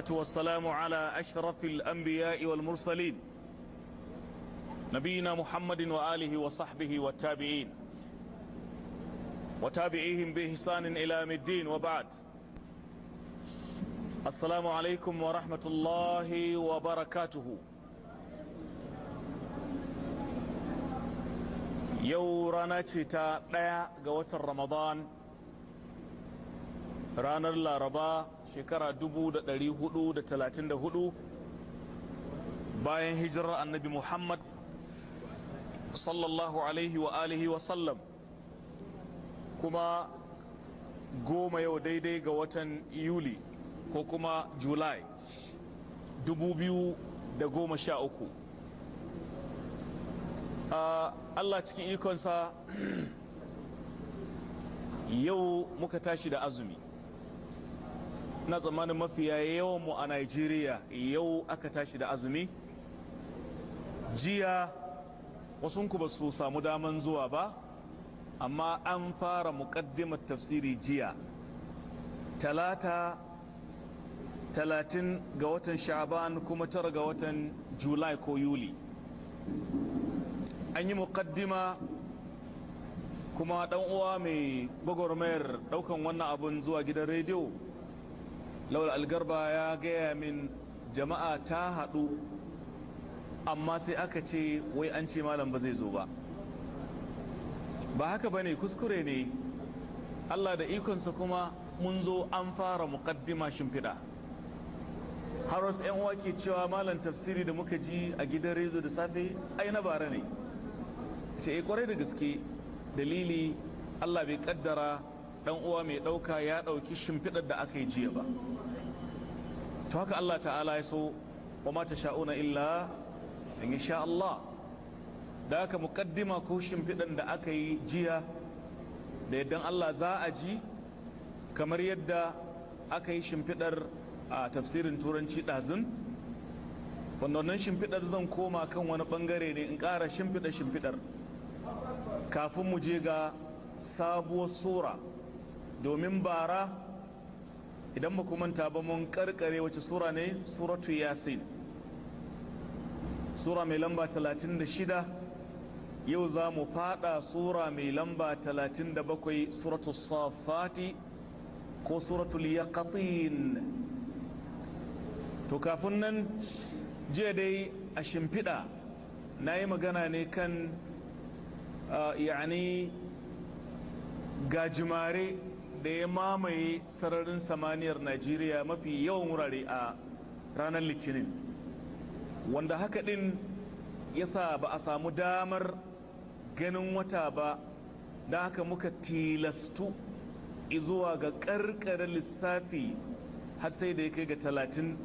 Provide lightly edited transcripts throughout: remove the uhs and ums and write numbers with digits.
والسلام على أشرف الأنبياء والمرسلين نبينا محمد وآله وصحبه والتابعين وتابعيهم بإحسان إلى يوم الدين وبعد. السلام عليكم ورحمة الله وبركاته. yau rana ce ta ɗaya ga watan Ramadan, ranar Laraba, shekara 1434 bayan hijirar annabi Muhammad sallallahu alaihi wa alihi wa sallam, kuma goma yau daidai ga watan Yuli ko kuma Julai 2013. Allah cikin ikonsa yau muka tashi da azumi. Na tsammanin mafiya yawan mu a Najeriya yau aka tashi da azumi. Jiya wasunku ba su samu daman zuwa ba, amma an fara muƙaddimar tafsiri jiya, 30 ga watan Sha'ban kuma 9 ga watan Julai ko Yuli. An yi muƙaddima kuma ɗan uwa mai gwagwarmayar ɗaukan wannan abun zuwa gidan rediyo Lawal Algarba ya gaya min jama'a ta haɗu, amma sai aka ce wai an ce malam ba zai zo ba. Ba haka bane, kuskure ne. Allah da ikonsa kuma mun zo an fara muƙaddima shimfiɗa. Har wasu 'yan uwa ke cewa malam tafsiri da muka ji a gidan rediyo da safe ai na bara ne. Ce kwarai da gaske, dalili Allah bai kaddara dan uwa mai dauka ya dauki shimfidar da aka yi jiya ba. To haka Allah ta'ala ya so, wa ma tasha'una illa in sha Allah. Da aka muqaddima ko shimfidan da aka yi jiya da yaddan Allah za a ji kamar yadda aka yi shimfidar a tafsirin turanci dazun. Wannan shimfidar zan koma kan wani bangare ne in ƙara shimfidar kafin mu je ga sabuwar sura, domin bara idan ba ku manta ba mun karkare wace sura ne? Suratu Yasin, sura mai lamba 36. yau za mu fada sura mai lamba 37, suratu Safati ko suratul Yaqatin. To kafin nan, jiya dai a shimfiɗa na yi magana ne kan yani gajimare da ya mamaye sararin samaniyar Najeriya mafi yawan wurare a ranar Litinin, wanda haka din yasa ba a samu damar ganin wata ba, da haka muka tilastu izuwa ga karkarar lissafi har sai da ya kai ga 30,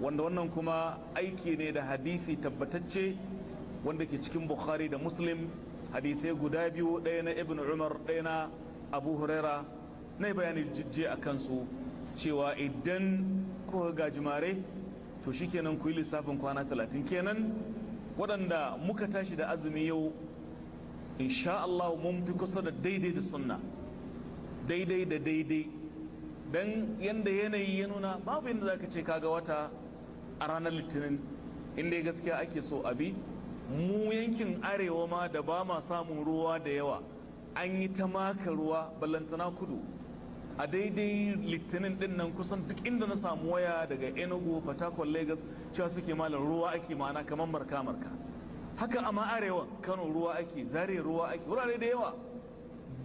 wanda wannan kuma aiki ne da hadisi tabbatacce wanda ke cikin Bukhari da Muslim, hadisai guda biyu, ɗaya na Ibn Umar, ɗaya na Abu Huraira. Na bayani jijje a kansu cewa idan kuka gajimare to shikenan ku yi lissafin kwana 30 kenan. Waɗanda muka tashi da azumi yau, insha Allah mun fi kusa da daidai da sunna, daidai da daidai, dan yanda yanayi ya nuna babu yanda zaka ce kaga wata a ranar Litinin, inda gaskiya ake so abi. Mu yankin arewa ma da ba ma samun ruwa da yawa, an yi ta maka ruwa, ballantana kudu. A daidai Litinin din nan kusan duk inda na samu waya daga Enugu, Fatakwal, Lagos, cewa suke malam ruwa ake, ma'ana kamar marka-marka. Haka amma arewa, Kano ruwa ake, Zaria ruwa ake, wurare da yawa.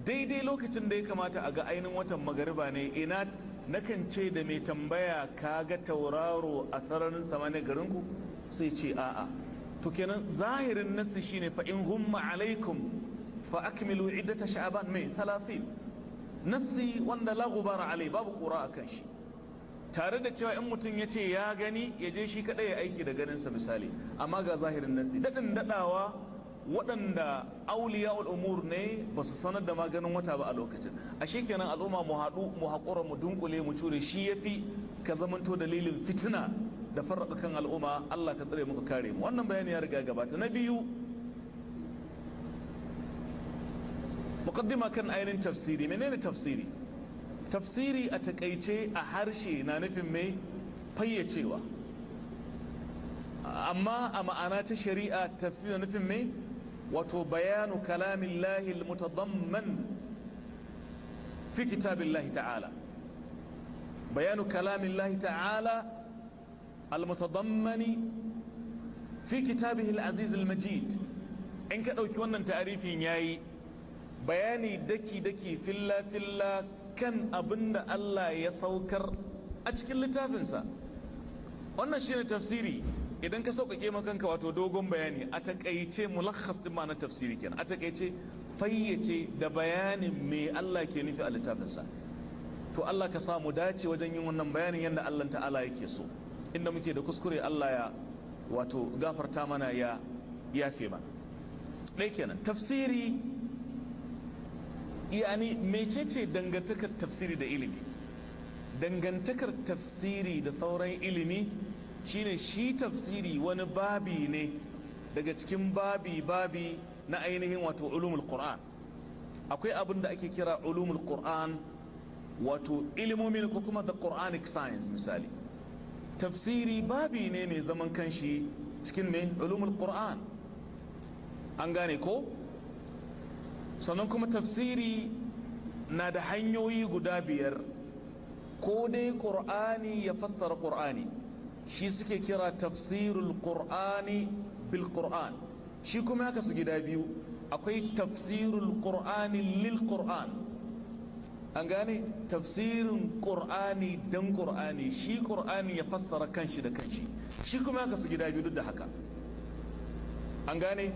Daidai lokacin da ya kamata a ga ainihin watan magariba ne, ina nakan ce da mai tambaya ka ga tauraro a sararin samaniya garinku, sai ce a'a. To kenan zahirin nassi shine fa in humma alaikum fa akmilu iddata sha'ban mai 30. Nassi wanda la gubara alai, babu qura akan shi, tare da cewa in mutum yace ya gani ya je shi kadai ya aiki da ganin sa misali, amma ga zahirin nassi dadin dadawa waɗanda auliyaul umur ne ba su sanar da maganin wata ba a lokacin. Ashe kenan al'umma mu haɗu mu haƙura mu dunkule mu cure, shi yafi ka zamanto dalilin fitina da farraka kan al'umma. Allah ka tsare muka kare mu. Wannan bayani ya riga gabata. Na biyu, muqaddima kan ainin tafsiri. Menene tafsiri? Tafsiri a takeice a harshe na nufin mai fayyacewa. amma a ma'ana ta shari'a tafsir nufin me wato bayanu kalamillahi almutadamman fi kitabillahi ta'ala, bayanu kalamillahi ta'ala almutadammani fi kitabihi alaziz almajid. in ka dauki wannan ta'arifin yayi bayani daki filla filla kan abinda Allah ya saukar a cikin littafinsa. wannan shine tafsiri. idan ka sauƙaƙe makanka wato dogon bayani a takaice mulakhas din ma'anar tafsiri kenan, a takaice fayyace da bayanin me Allah ke nufi a littafinsa. to Allah ka samu dace wajen yin wannan bayanin yadda Allah ta'ala yake so. inda muke da kuskure Allah ya wato gafarta mana ya yafe mana. dai kenan tafsiri yani mecece dangantakar tafsiri da ilimi? dangantakar tafsiri da sauran ilimi shine shi tafsiri wani babi ne daga cikin babi na ainihin wato ulumul qur'an. akwai abin da ake kira ulumul qur'an wato ilimomin ko kuma the quranic science. misali tafsiri babi ne mai zaman kanshi cikin mai ulumul qur'an, an gane ko? sannan kuma tafsiri na da hanyoyi guda 5. ko dai qur'ani ya fassara qur'ani, shi suke kira tafsirul qur'ani bil qur'an. shi kuma haka su gida 2. akwai tafsirul qur'ani lil qur'an, an gane tafsirin qur'ani dan qur'ani, shi qur'ani ya fassara kanshi da kanshi. shi kuma haka su gida 2 duk da haka, an gane.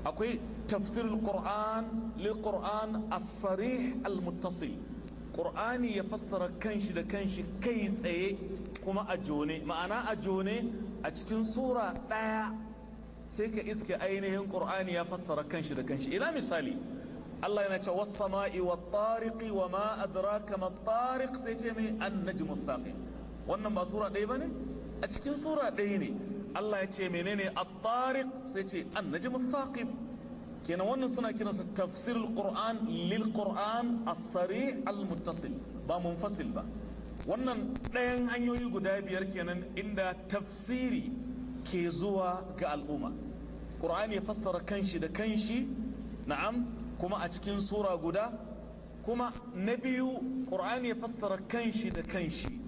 akwai tafsirul qur'an lil qur'an as-sarih al-muttasil, qur'ani ya fassara kanshi da kanshi kai tsaye kuma a jone. ma'ana a jone a cikin sura daya sai ka iske ainihin qur'ani ya fassara kanshi da kanshi. ina misali Allah yana cewa was-sama'i wat-tariqi wa ma adraka mat-tariq, sai ce mai an-najmu ath-thaqib. wannan ba sura ɗaya bane? a cikin sura ɗaya ne Allah ya ce menene at-tariq, sai ce an-najmu ath-thaqib. kenan wannan suna kiransa tafsirul qur'an lil qur'an as-sari' al-muttasil, ba munfasil ba. wannan ɗayan hanyoyi guda 5 kenan inda tafsiri ke zuwa ga al'umma. qur'ani ya fassara kanshi da kanshi, na'am, kuma a cikin sura guda. kuma na biyu qur'ani ya fassara kanshi da kanshi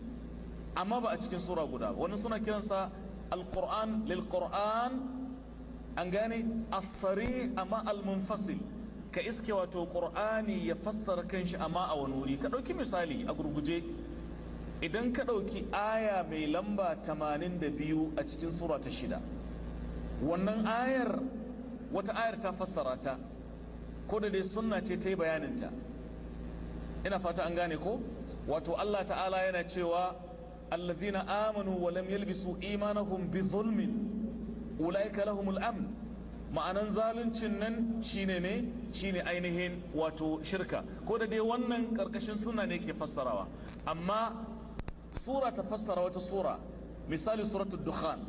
amma ba a cikin sura guda. wannan suna kiransa al-qur'an lil qur'an, an gane as-sari' amma al-munfasil. ka iske wato qur'ani ya fassara kanshi amma a wani wuri. ka dauki misali a gurguje, idan ka dauki aya mai lamba 82 a cikin sura ta 6, wannan ayar wata ayar ta fassara ta, ko da dai sunna ce ta yi bayanin ta. ina fata an gane ko? wato Allah ta'ala yana cewa allazina amanu wa lam yalbisu imanahum bi zulmin ulaika lahumul amn. ma'anan zaluncin nan shine ne, shine ainihin wato shirka. ko da dai wannan karkashin sunna ne ke fassarawa, amma sura ta fassara wata sura. misali suratul dukhan,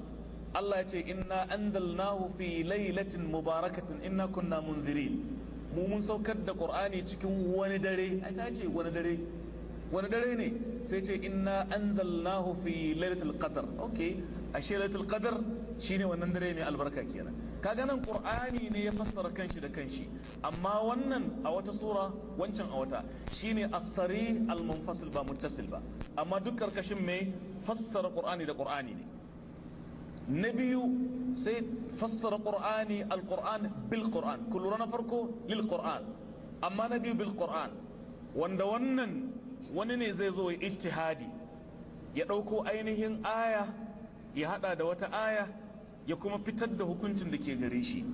Allah ya ce inna anzalnahu fi lailatin mubarakatin inna kunna munzirin. mu mun saukar da qur'ani cikin wani dare. ai ta ce wani dare, wani dare ne? sai ce inna anzalnahu fi lailatul qadr. okay, ashe lailatul qadr shine wannan dare mai albarka kenan. kaga nan qur'ani ne ya fassara kanshi da kanshi, amma wannan a wata sura, wancan a wata. shine as-sari al-munfasil ba muttasil ba, amma duk karkashin mai fassara qur'ani da qur'ani ne. na biyu sai fassara qur'ani al-qur'an bil qur'an. kullu na farko lil qur'an, amma na biyu bil qur'an, wanda wannan wani ne zai zo ya ijtihadi, ya dauko ainihin aya ya hada da wata aya ya kuma fitar da hukuncin da ke gare shi.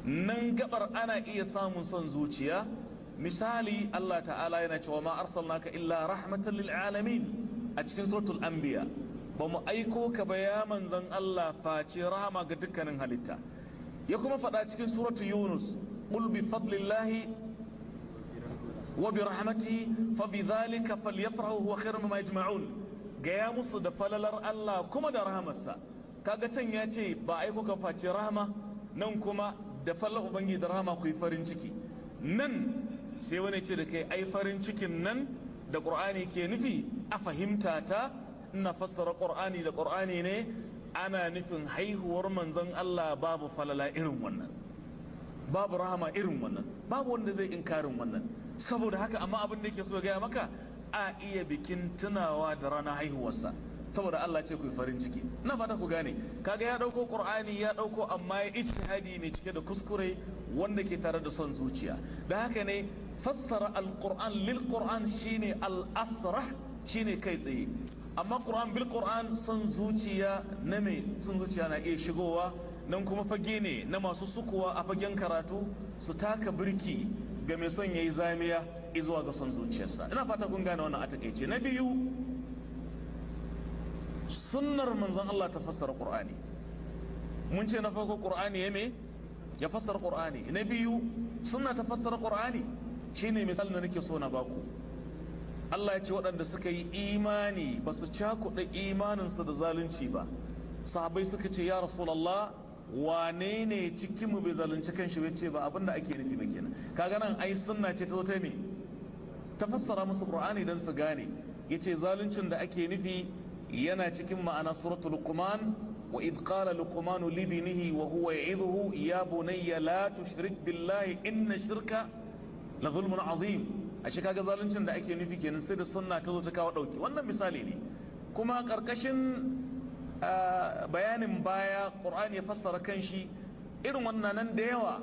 nan gabar ana iya samun son zuciya. misali Allah ta'ala yana cewa ma arsalnaka illa rahmatan lil alamin a cikin suratul anbiya. ba mu aiko ka ba ya manzon Allah face rahama ga dukkanin halitta. ya kuma faɗa cikin suratul yunus, qul bi fadlillahi wa bi rahmatihi fa bi dhalika falyafrahu huwa khairun mimma yajma'un. gaya musu da falalar Allah kuma da rahamarsa. kaga can ya ce ba aiko ka face rahama, nan kuma da falalar ubangiji da rahama ku yi farin ciki. nan sai wani ce da kai ai farin cikin nan da qur'ani ke nufi a fahimta ta ina fassara qur'ani da qur'ani ne ana nufin haihuwar manzon Allah babu falala irin wannan, babu rahama irin wannan, babu wanda zai inkarin wannan. Saboda haka amma abin da yake so ga maka a iya bikin tunawa da ranar haihuwarsa, saboda Allah ce ku yi farin ciki. Ina fata ku gane, kaga ya dauko qur'ani ya dauko, amma ya ijtihadi mai cike da kuskure wanda ke tare da son zuciya. Da haka ne fassara alquran lil qur'an shine al-asrah, shine kai tsaye. Amma qur'an bil qur'an son zuciya na me, son zuciya na iya shigowa nan, kuma fage ne na masu sukuwa a fagen karatu su taka birki ga mai son yayi zamiya izuwa ga son zuciyarsa. Ina fata kun gane wannan a takeice. Na biyu, sunnar manzon Allah ta fassara qur'ani. Mun ce na farko qur'ani ya fassara qur'ani. Na biyu, sunna ta fassara qur'ani. Shine misalin da nake so na baku. Allah ya ce waɗanda suka yi imani ba su cakuɗa imaninsu da zalunci ba. Sahabbai suka ce ya Rasulullah, wane ne cikinmu bai zalunci kanshi bai ce ba abinda ake nufi ba kenan. Kaga nan ai sunna ce ta zo ta ne ta fassara musu qur'ani dan su gane. Yace zaluncin da ake nufi yana cikin ma'ana suratul luqman, wa id qala luqmanu li ibnihi wa huwa ya'idhuhu ya bunayya la tushrik billahi inna shirka la zulmun azim. Ashe kaga zaluncin da ake nufi kenan sai da sunna ta zo ta kawo dauki. Wannan misali ne. Kuma karkashin bayanin baya qur'ani ya fassara kanshi irin wannan nan da yawa,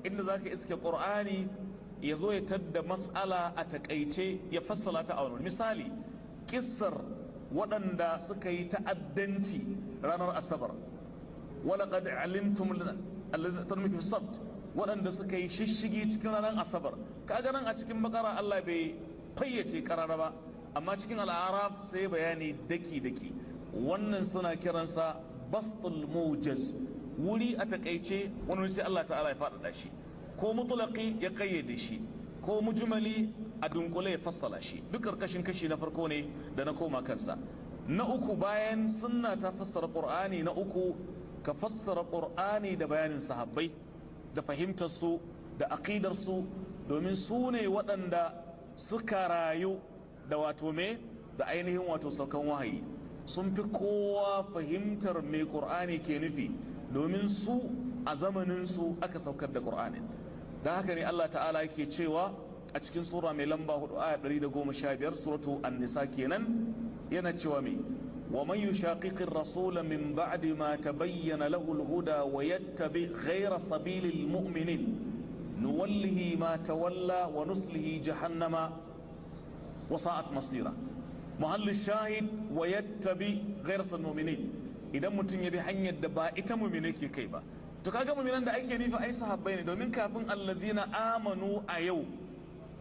inda zaka iske qur'ani yazo ya tadda mas'ala a takaice ya fassala ta a wani misali. Kissar waɗanda suka yi ta'addanci ranar asabar, walaqad alimtum alladhina tarmitu fi sabt, waɗanda suka yi shishigi cikin ranar asabar. Kaga nan a cikin bakara Allah bai fayyace karara ba, amma cikin al'araf sai bayani daki daki. Wannan suna kiransa bastul mujaz, wuri a takaice wani sai Allah ta'ala ya faɗaɗa shi, ko mutlaqi ya kayyade shi, ko mujmali a dunkule ya fassala shi. Duk karkashin kashi na farko ne da na koma kansa. Na uku, bayan sunna ta fassara qur'ani, na uku ka fassara qur'ani da bayanin sahabbai da fahimtar su da aqidar su, domin su ne waɗanda suka rayu da wato me da ainihin wato saukan wahayi. Sun fi kowa fahimtar me qur'ani ke nufi, domin su a zamanin su aka saukar da qur'ani. Da haka ne Allah ta'ala yake cewa a cikin sura mai lamba 4 aya 115 suratu an-nisa kenan, yana cewa me wa man yushaqiqir rasula min ba'di ma tabayyana lahu al-huda wa yattabi ghayra sabilil mu'minin nuwallihi ma tawalla wa nuslihi jahannama wa sa'at masira. Muhallu shahid wa yattabi ghayra sabilil mu'minin, idan mutun ya bi hanyar da ba ita mu'mine ke kai ba. To kaga mu'minan da ake nufi ai sahabbai ne, domin kafin allazina amanu a yau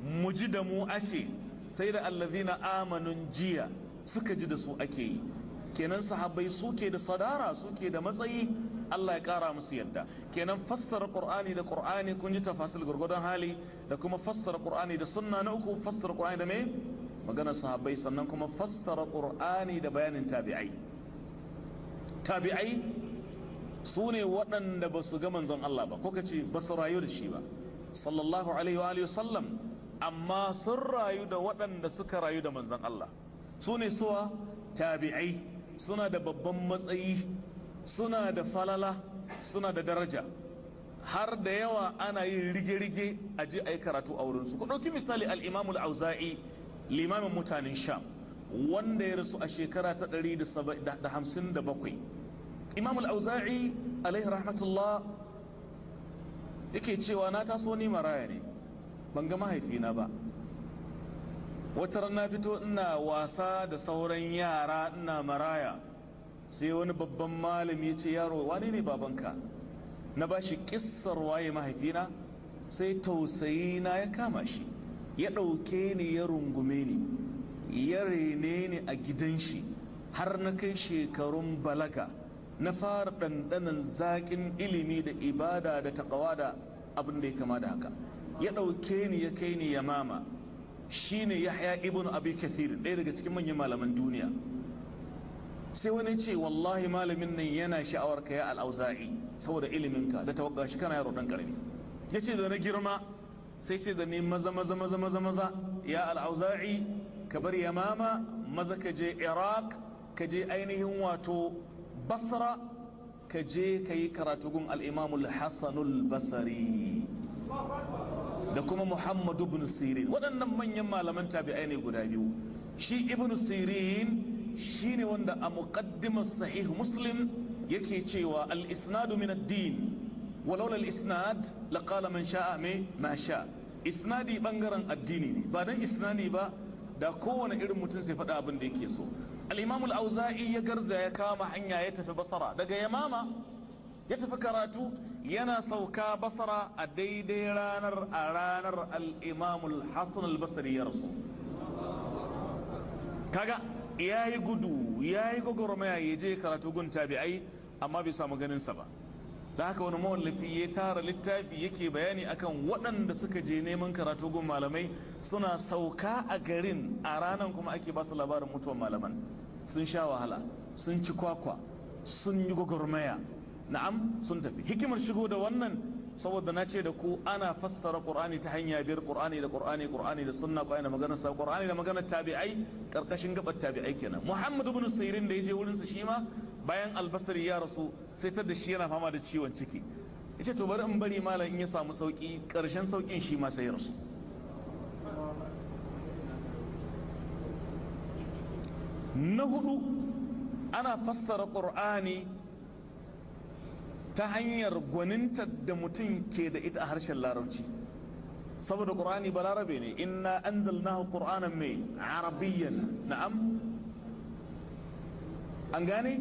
mu ji da mu ake, sai da allazina amanun jiya suka ji da su ake yi. Kenan sahabbai suke da sadara, suke da matsayi, Allah ya kara musu yadda. Kenan fassara qur'ani da qur'ani kun ji tafasil gurgudan hali, da kuma fassara qur'ani da sunna. Na uku, fassara qur'ani da me maganar sahabbai, sannan kuma fassara qur'ani da bayanin tabi'ai. Tabi'ai su ne waɗanda ba su ga manzon Allah ba, ko kace ba su rayu da shi ba sallallahu alaihi wa alihi wasallam, amma sun rayu da waɗanda suka rayu da manzon Allah. Su ne suwa tabi'ai, suna da babban matsayi, suna da falala, suna da daraja, har da yawa ana yin rige-rige a je a yi karatu a wurinsu. Ku ɗauki misali al-Imam al-Auza'i, limamin mutanen Sham, wanda ya rasu a shekara ta 157. Imam al-Auza'i alaihi rahmatullah yake cewa na taso ni maraya ne, ban ga mahaifina ba. Wata rana fito ina wasa da sauran yara, ina maraya, sai wani babban malami ya ce, yaro wane ne babanka? Na ba shi kissar waye mahaifina, sai tausayi na ya kama shi, ya ɗauke ni ya rungume ni, ya rene ni a gidan shi har na kai shekarun balaga, na fara ɗanɗanan zaƙin ilimi da ibada da taƙawa da abin da ya kama da haka. Ya ɗauke ni ya kai ni Yamama, shi ne Yahya ibn Abi Kathir, ɗaya daga cikin manyan malaman duniya. Sai wani ce, wallahi malamin nan yana sha'awar ka ya al-Auza'i saboda iliminka da tawagga shi, kana yaro ɗan ƙarami. Ya ce da na girma, sai ce da ni maza ya al-Auza'i ka bar Yamama, maza ka je Iraq ka je ainihin wato basra ka je ka yi karatu gun al'imamul hassanul basari da kuma muhammadu ibn sirin. Waɗannan manyan malaman tabi'ai ne guda biyu. Shi ibn sirin shi ne wanda a muqaddimar sahih muslim yake cewa al-isnadu min ad-din walaula al-isnad laqala man sha'a ma sha. Isnadi bangaren addini ne, ba dan isnadi ba da kowane irin mutum sai faɗa abin da yake so. Al-imam al-auza'i ya garza ya kama hanya ya tafi basra daga yamama ya tafi karatu, yana sauka basra a daidai ranar al-imam al-hasan al-basri ya rasu. Kaga yayi gudu yayi gogoromaya yaje karatu gun tabi'ai amma bai samu ganin sa ba. Da haka wani mawallafi ya tara littafi yake bayani akan waɗanda suka je neman karatu gun malamai suna sauka a garin a ranar kuma ake ba su labarin mutuwar malaman. Sun sha wahala, sun ci kwakwa, sun yi gwagwarmaya, na'am sun tafi. Hikimar shigo da wannan saboda na ce da ku ana fassara Qur'ani ta hanya biyar, Qur'ani da sunna, Qur'ani da maganar sa, Qur'ani da maganar tabi'ai karkashin gabar tabi'ai kenan. Muhammad ibn Sirin da yaje wurin sa shi ma bayan Al-Basri ya rasu sai ta da shi yana fama da ciwon ciki. Yace to bari in bari malam in ya samu sauki, karshen saukin shi ma sai ya rasu. Na hudu ana fassara Qur'ani ta hanyar gwaninta da mutum ke da ita a harshen larabci, saboda Qur'ani ba larabe ne. Inna anzalnahu Qur'anan mai arabiyyan, na'am an gane,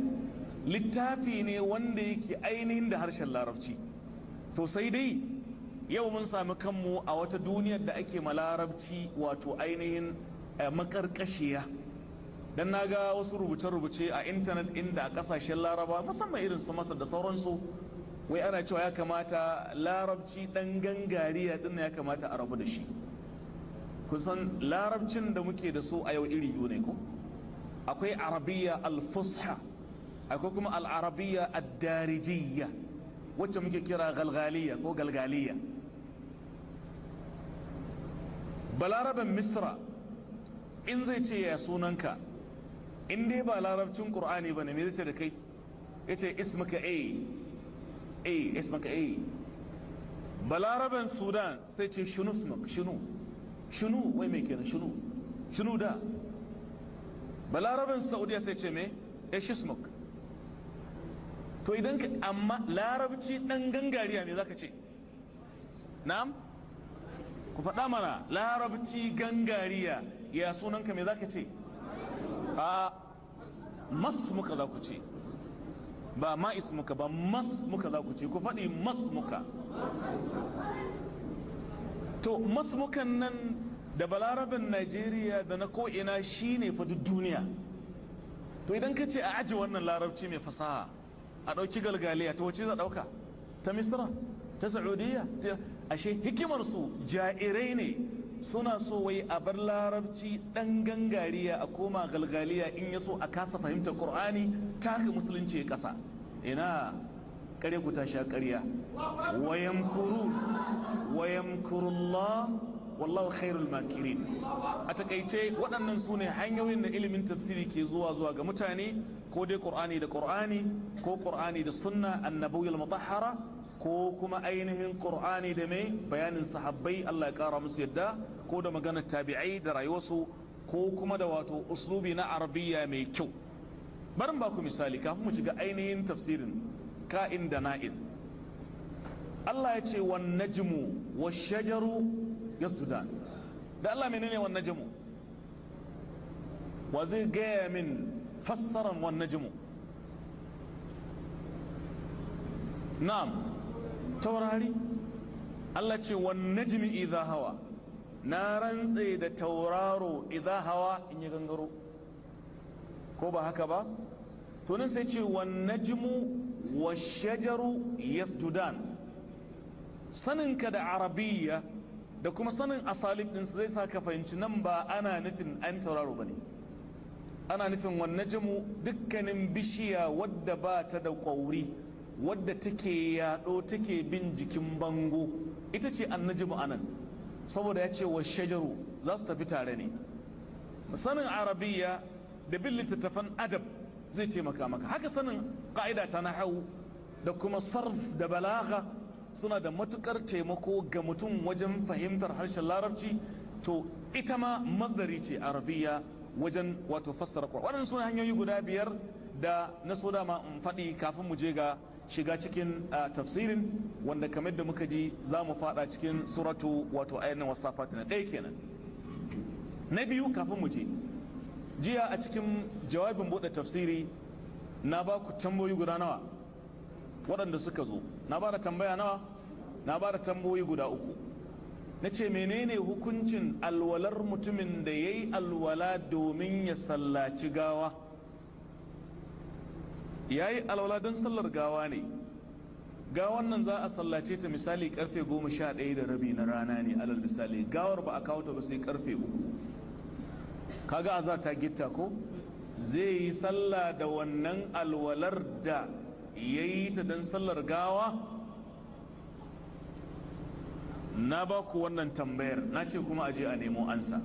littafi ne wanda yake ainihin da harshen larabci. To sai dai yau mun sami kanmu a wata duniyar da ake ma larabci wato ainihin makarkashiya. Dan naga wasu rubuce-rubuce a intanet inda a kasashen laraba musamman irin su Masar da sauransu, wai ana cewa ya kamata larabci dan gangariya din ya kamata a rabu da shi. Kusan larabcin da muke da su a yau iri biyu ne ko? Akwai arabiyya al-fusha, akwai kuma al-arabiyya ad-darijiyya wacce muke kira galgaliya ko galgaliya. Balaraban Misra in zai ce ya sunanka, in dai ba larabcin Qur'ani bane me zai ce da kai? Yace ismuka ismuka Balaraban Sudan sai ce shunu ismuk, shunu wai me kenan shunu da. Balaraban Saudiya sai ce me ismuk. To idan ka amma larabci dan gangariya me zaka ce? Na'am ku faɗa mana, larabci gangariya ya sunanka me zaka ce? A mas muka za ku ce, ba ma ismuka ba, mas muka za ku ce. Ku faɗi mas muka. To mas mukan nan da balarabin Najeriya da na ko'ina shi ne fa duk duniya. To idan ka ce a aji wannan larabci mai fasaha a ɗauki galgaliya, ta wace za ɗauka? Ta Misra, ta Saudiya? Ashe hikimarsu jairai ne, suna so wai a bar larabci dan gangariya a koma galgaliya, in yaso a kasa fahimtar Qur'ani ta haka musulunci ya kasa. Ina kare ku ta sha ƙarya. Wayamkurullah wallahu khairul makirin. A takaice waɗannan su ne hanyoyin da ilimin tafsiri ke zuwa ga mutane, ko dai Qur'ani da Qur'ani, ko Qur'ani da sunna annabawiyyal mutahhara, ko kuma ainihin Qur'ani da mai bayanin sahabbai Allah ya kara musu yadda, ko da maganar tabi'ai da rayuwarsu, ko kuma da wato uslubi na arabiyya mai kyau. Barin ba ku misali kafin mu shiga ainihin tafsirin ka'in da na'in. Allah ya ce wan najmu wash shajaru yasjudan. Da Allah menene wan najmu? Wa zai gaya min fassaran wan najmu? Na'am, taurari. Allah ce wan najmi idha hawa, na rantse da tauraro idha hawa in ya gangaro, ko ba haka ba? To nan sai ce wan najmu washajaru yasjudan. Saninka da arabiyya da kuma sanin asalib din zai sa ka fahimci nan ba ana nufin an tauraro bane, ana nufin wan najmu dukkanin bishiya wadda ba ta da kwauri, wadda take yado take bin jikin bango, ita ce annajmu anan, saboda ya ce wa shajaru za su tafi tare ne. Sanin arabiya da bin littattafan adab zai taimaka maka. Haka sanin ka'ida ta nahwu da kuma sarf da balagha suna da matukar taimako ga mutum wajen fahimtar harshen larabci. To ita ma masdari ce arabiya wajen wato fassara Qur'ani. Wannan suna hanyoyi guda 5 da na so dama in faɗi kafin mu je ga shiga cikin tafsirin, wanda kamar da muka ji za mu fada cikin suratu wato ayatin wasafat na ɗaya kenan. Na biyu kafin mu je, jiya a cikin jawabin bude tafsiri na ba ku tambayoyi guda nawa waɗanda suka zo. Na ba da tambaya nawa? Na ba da tambayoyi guda 3. na ce menene hukuncin alwalar mutumin da ya yi alwala domin ya sallaci gawa. Ya yi alwala don sallar gawa ne, gawan nan za a sallace ta misali karfe 11:30 na rana ne alal misali, gawar ba a kawo ta ba sai karfe 3. kaga azar ta gitta ko? zai yi sallah da wannan alwalar da ya yi ta don sallar gawa? Na ba ku wannan tambayar, na ce kuma aje a nemo ansa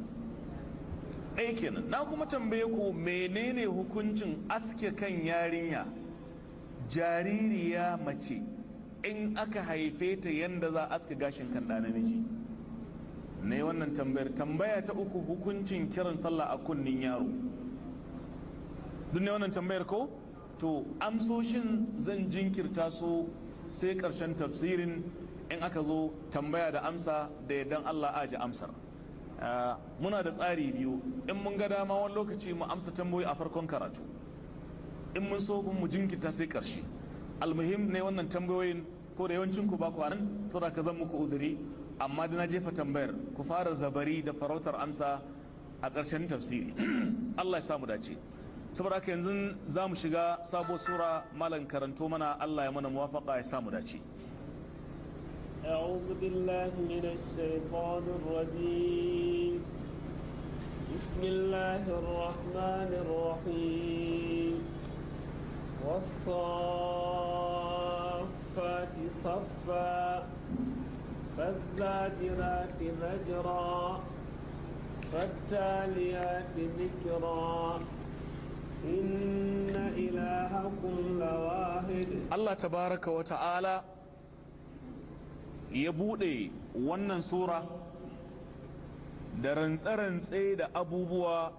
ɗaya kenan. Na kuma tambaye ku menene hukuncin aske kan yarinya jaririya mace in aka haife ta yanda za a aske gashin kan ɗa namiji. Na yi wannan tambayar. Tambaya ta 3 hukuncin kiran sallah a kunnin yaro. duk ne wannan tambayar ko? To amsoshin zan jinkirta su sai ƙarshen tafsirin, in aka zo tambaya da amsa da yardan Allah aji amsar. Muna da tsari biyu, in mun ga dama wani lokaci mu amsa tambayoyi a farkon karatu, in mun so mu jinkirta sai ƙarshe. Almuhim ne wannan tambayoyin ko da yawancin ku ba ku anan, saboda ka zan muku uzuri, amma da na jefa tambayar ku fara zabari da farautar amsa a ƙarshen tafsiri. Allah ya samu dace. Saboda haka yanzu za mu shiga sabo sura, malam karanto mana, Allah ya mana muwafaqa ya samu dace. أعوذ بالله من الشيطان الرجيم. بسم الله الرحمن الرحيم. والصافات صفا فالزاجرات زجرا فالتاليات ذكرا إن إلهكم لواحد. الله تبارك وتعالى ya bude wannan sura da rantsarantse da abubuwa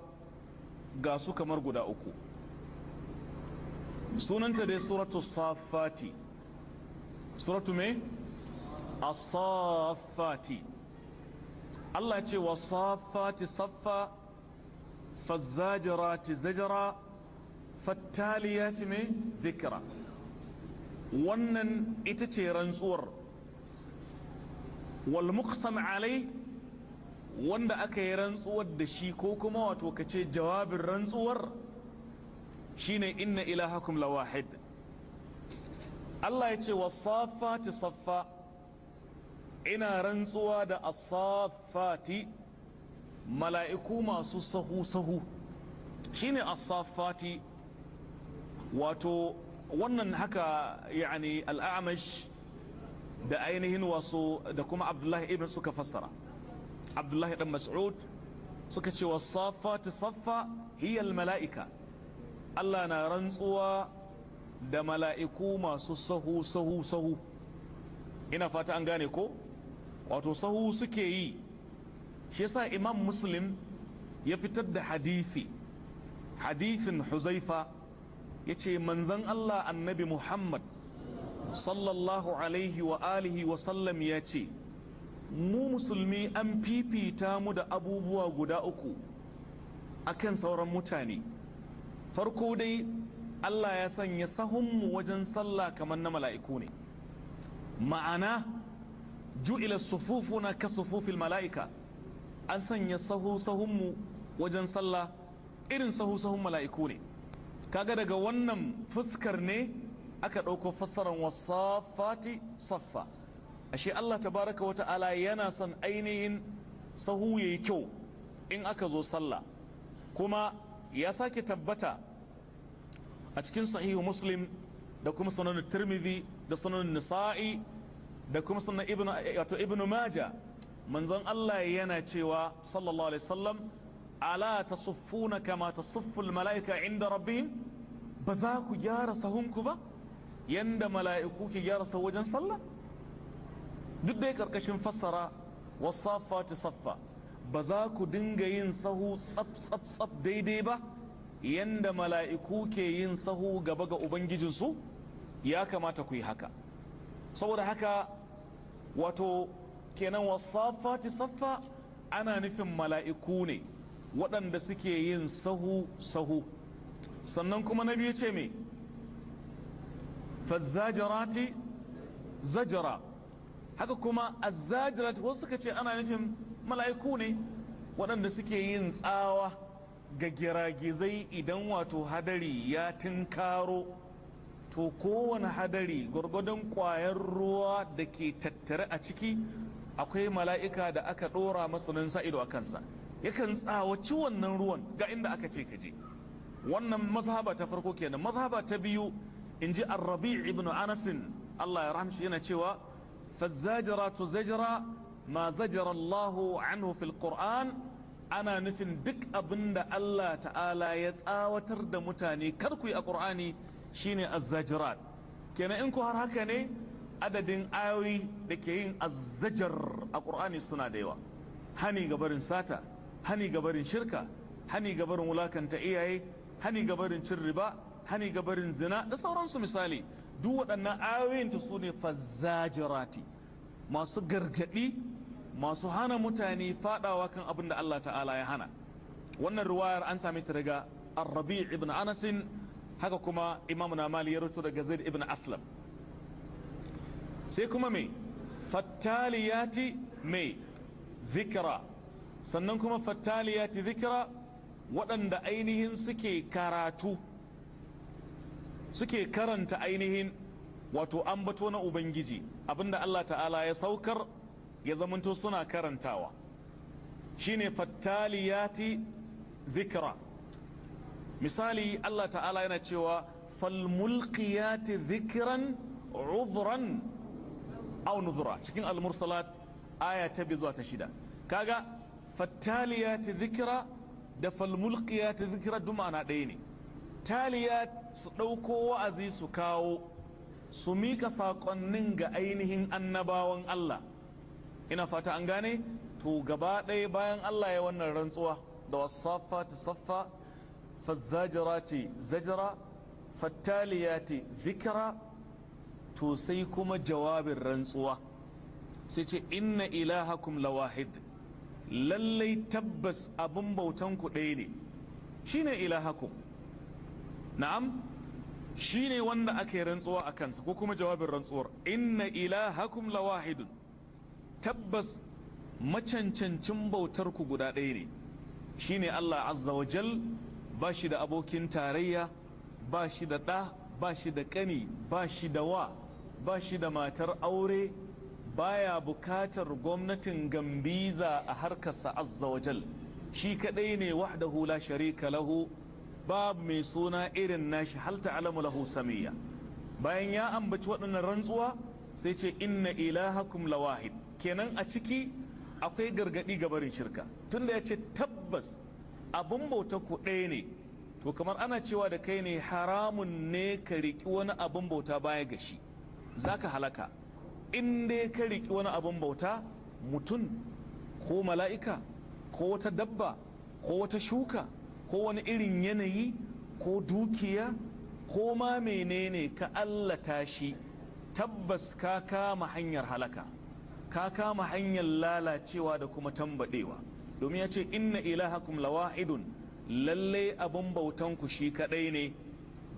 ga su kamar guda 3. sunanta dai suratu safati. suratu me? as-safati. Allah ce wa safati saffa fazzajirati zajra fattaliyati me? zikra. wannan ita ce rantsuwar. wal muqsam alai, wanda aka yi rantsuwar da shi ko kuma wato kace jawabin rantsuwar shine inna ilahakum lawahid. Allah ya ce was-saffati saffa, ina rantsuwa da as-saffati, mala'iku masu sahu sahu shine as-saffati. wato wannan haka yani al-a'mash da ainihin wasu da kuma Abdullahi ibn suka fassara. Abdullahi dan Mas'ud suka ce was-saffati saffa hiya al-mala'ika. Allah na rantsuwa da mala'iku masu sahu sahu sahu. Ina fata an gane ko? Wato sahu suke yi. Shi yasa Imam Muslim ya fitar da hadithin Huzaifa, yace manzon Allah annabi Muhammad sallallahu alaihi wa alihi wa sallam ya ce, mu musulmi an fifita mu da abubuwa guda 3 akan sauran mutane. Farko dai Allah ya sanya sahunmu wajen sallah kamar na mala'iku ne, ma'ana ju'ila sufufuna ka sufufil mala'ika. an sanya sahunmu wajen sallah irin sahun mala'iku ne. kaga daga wannan fuskar ne aka ɗauko fassarar wasafati saffa. ashe Allah tabaraka wa ta'ala yana son ainihin sahu yayi kyau in aka zo sallah. kuma ya sake tabbata a cikin sahihu Muslim da kuma sunan Tirmidhi da sunan Nisa'i da kuma sunan Ibn Majah, manzon Allah yana cewa sallallahu alaihi wasallam, ala tasuffuna kama tasuffu al-mala'ika 'inda rabbihim, ba za ku gyara sahunku ba yanda mala'iku ke gyara sahu wajen sallah? duk dai karkashin fassara wasafati saffa, ba za ku dinga yin sahu tsaf daidai ba yanda mala'iku ke yin sahu gaba ga ubangijinsu? Ya kamata ku yi haka. saboda haka wato kenan wasafati saffa ana nufin mala'iku ne waɗanda suke yin sahu. sannan kuma na biyu ce me fazzajarati zajara, haka kuma azzajarati wasu suka ce ana nufin mala'iku ne waɗanda suke yin tsawa ga giragizai idan wato hadari ya tinkaro. to kowane hadari gwargwadon ƙwayar ruwa da ke tattare a ciki akwai mala'ika da aka ɗora matsanin sa'ido a kansa, yakan tsawaci wannan ruwan ga inda aka ce kaje. wannan mazhaba ta farko kenan. mazhaba ta biyu in ji ar-rabi' ibn anas Allah ya rahmshi yana cewa fazzajaratu zajra ma zajara Allah anhu fil Qur'an, ana nufin duk abinda Allah ta'ala ya tsawatar da mutane kar ku yi a Qur'ani shine az-zajrat. kenan in ku har haka ne adadin ayoyi da ke yin az-zajar a Qur'ani suna da yawa. hani ga barin sata, hani ga barin shirka, hani ga barin wulakanta iyaye, hani ga barin cin riba, hani ga barin zina da sauransu. misali duk waɗannan ayoyin ta su ne fazzajirati, masu gargaɗi, masu hana mutane fadawa kan abin da Allah ta'ala ya hana. wannan riwayar an same ta daga ar-rabi' ibn anas, haka kuma imam Mali ya rawaito daga zaid ibn aslam. sai kuma me fattaliyati me zikra, sannan kuma fattaliyati zikra waɗanda ainihin suke karanta ainihin wato ambato na ubangiji, abinda Allah ta'ala ya saukar ya zamanto suna karantawa, shine fattaliyati zikra. misali Allah ta'ala yana cewa falmulqiyati zikran udhran aw nudhra cikin al-mursalat aya ta 2 zuwa ta 6. kaga fattaliyati zikra da falmulqiyati zikra duma na ɗaya ne. taliyat su ɗauko wa'azi su kawo, su mika saƙonnin ga ainihin annabawan Allah. ina fata an gane. to gaba ɗaya bayan Allah ya wannan rantsuwa da wasafati saffa fazzajirati zajra fattaliyati zikra, to sai kuma jawabin rantsuwa sai ce inna ilahakum lawahid, lallai tabbas abin bautan ku ɗaya ne, shine ilahakum. na'am, shine wanda ake rantsuwa a kansa, ko kuma jawabin rantsuwar inna ilahakum lawahidun, tabbas macancancin bautar ku guda ɗaya ne, shine Allah azza wa jal, ba shi da abokin tarayya, ba shi da ɗa, ba shi da ƙani, ba shi da wa, ba shi da matar aure, baya bukatar gwamnatin gambiza a harkarsa azza wa jal. shi kadai ne wahdahu la sharika lahu, babu mai suna irin nashi, hal ta'lamu lahu samiyya. bayan ya ambaci waɗannan rantsuwa sai ce inna ilahakum lawahid, kenan a ciki akwai gargadi ga barin shirka. tunda ya ce tabbas abun bauta ku ɗaya ne, to kamar ana cewa da kai ne haramun ne ka riki wani abun bauta baya ga shi, zaka halaka. in dai ka riki wani abun bauta, mutum ko mala'ika ko wata dabba ko wata shuka ko wani irin yanayi ko dukiya ko ma menene ka allata shi, tabbas ka kama hanyar halaka, ka kama hanyar lalacewa da kuma tambadewa. domin ya ce inna ilahakum lawahidun, lalle abun bautan ku shi kadai ne,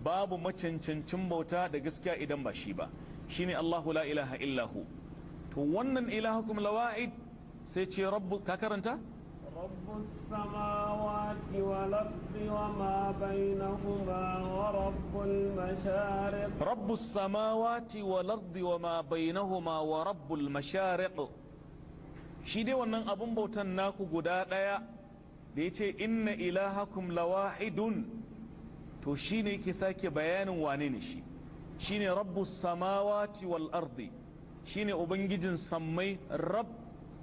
babu macancancin bauta da gaskiya idan ba shi ba, shine Allahu la ilaha illahu. to wannan ilahakum lawahid sai ce rabbu, ka karanta رب السماوات والأرض وما بينهما ورب المشارق. رب السماوات والأرض وما بينهما ورب المشارق. shi dai wannan abun bautan naku guda daya da yace inna ilahakum lawahidun, to shine yake sake bayanin wane ne shi. shine rabbus samawati wal ardi, shine ubangijin sammai, rabb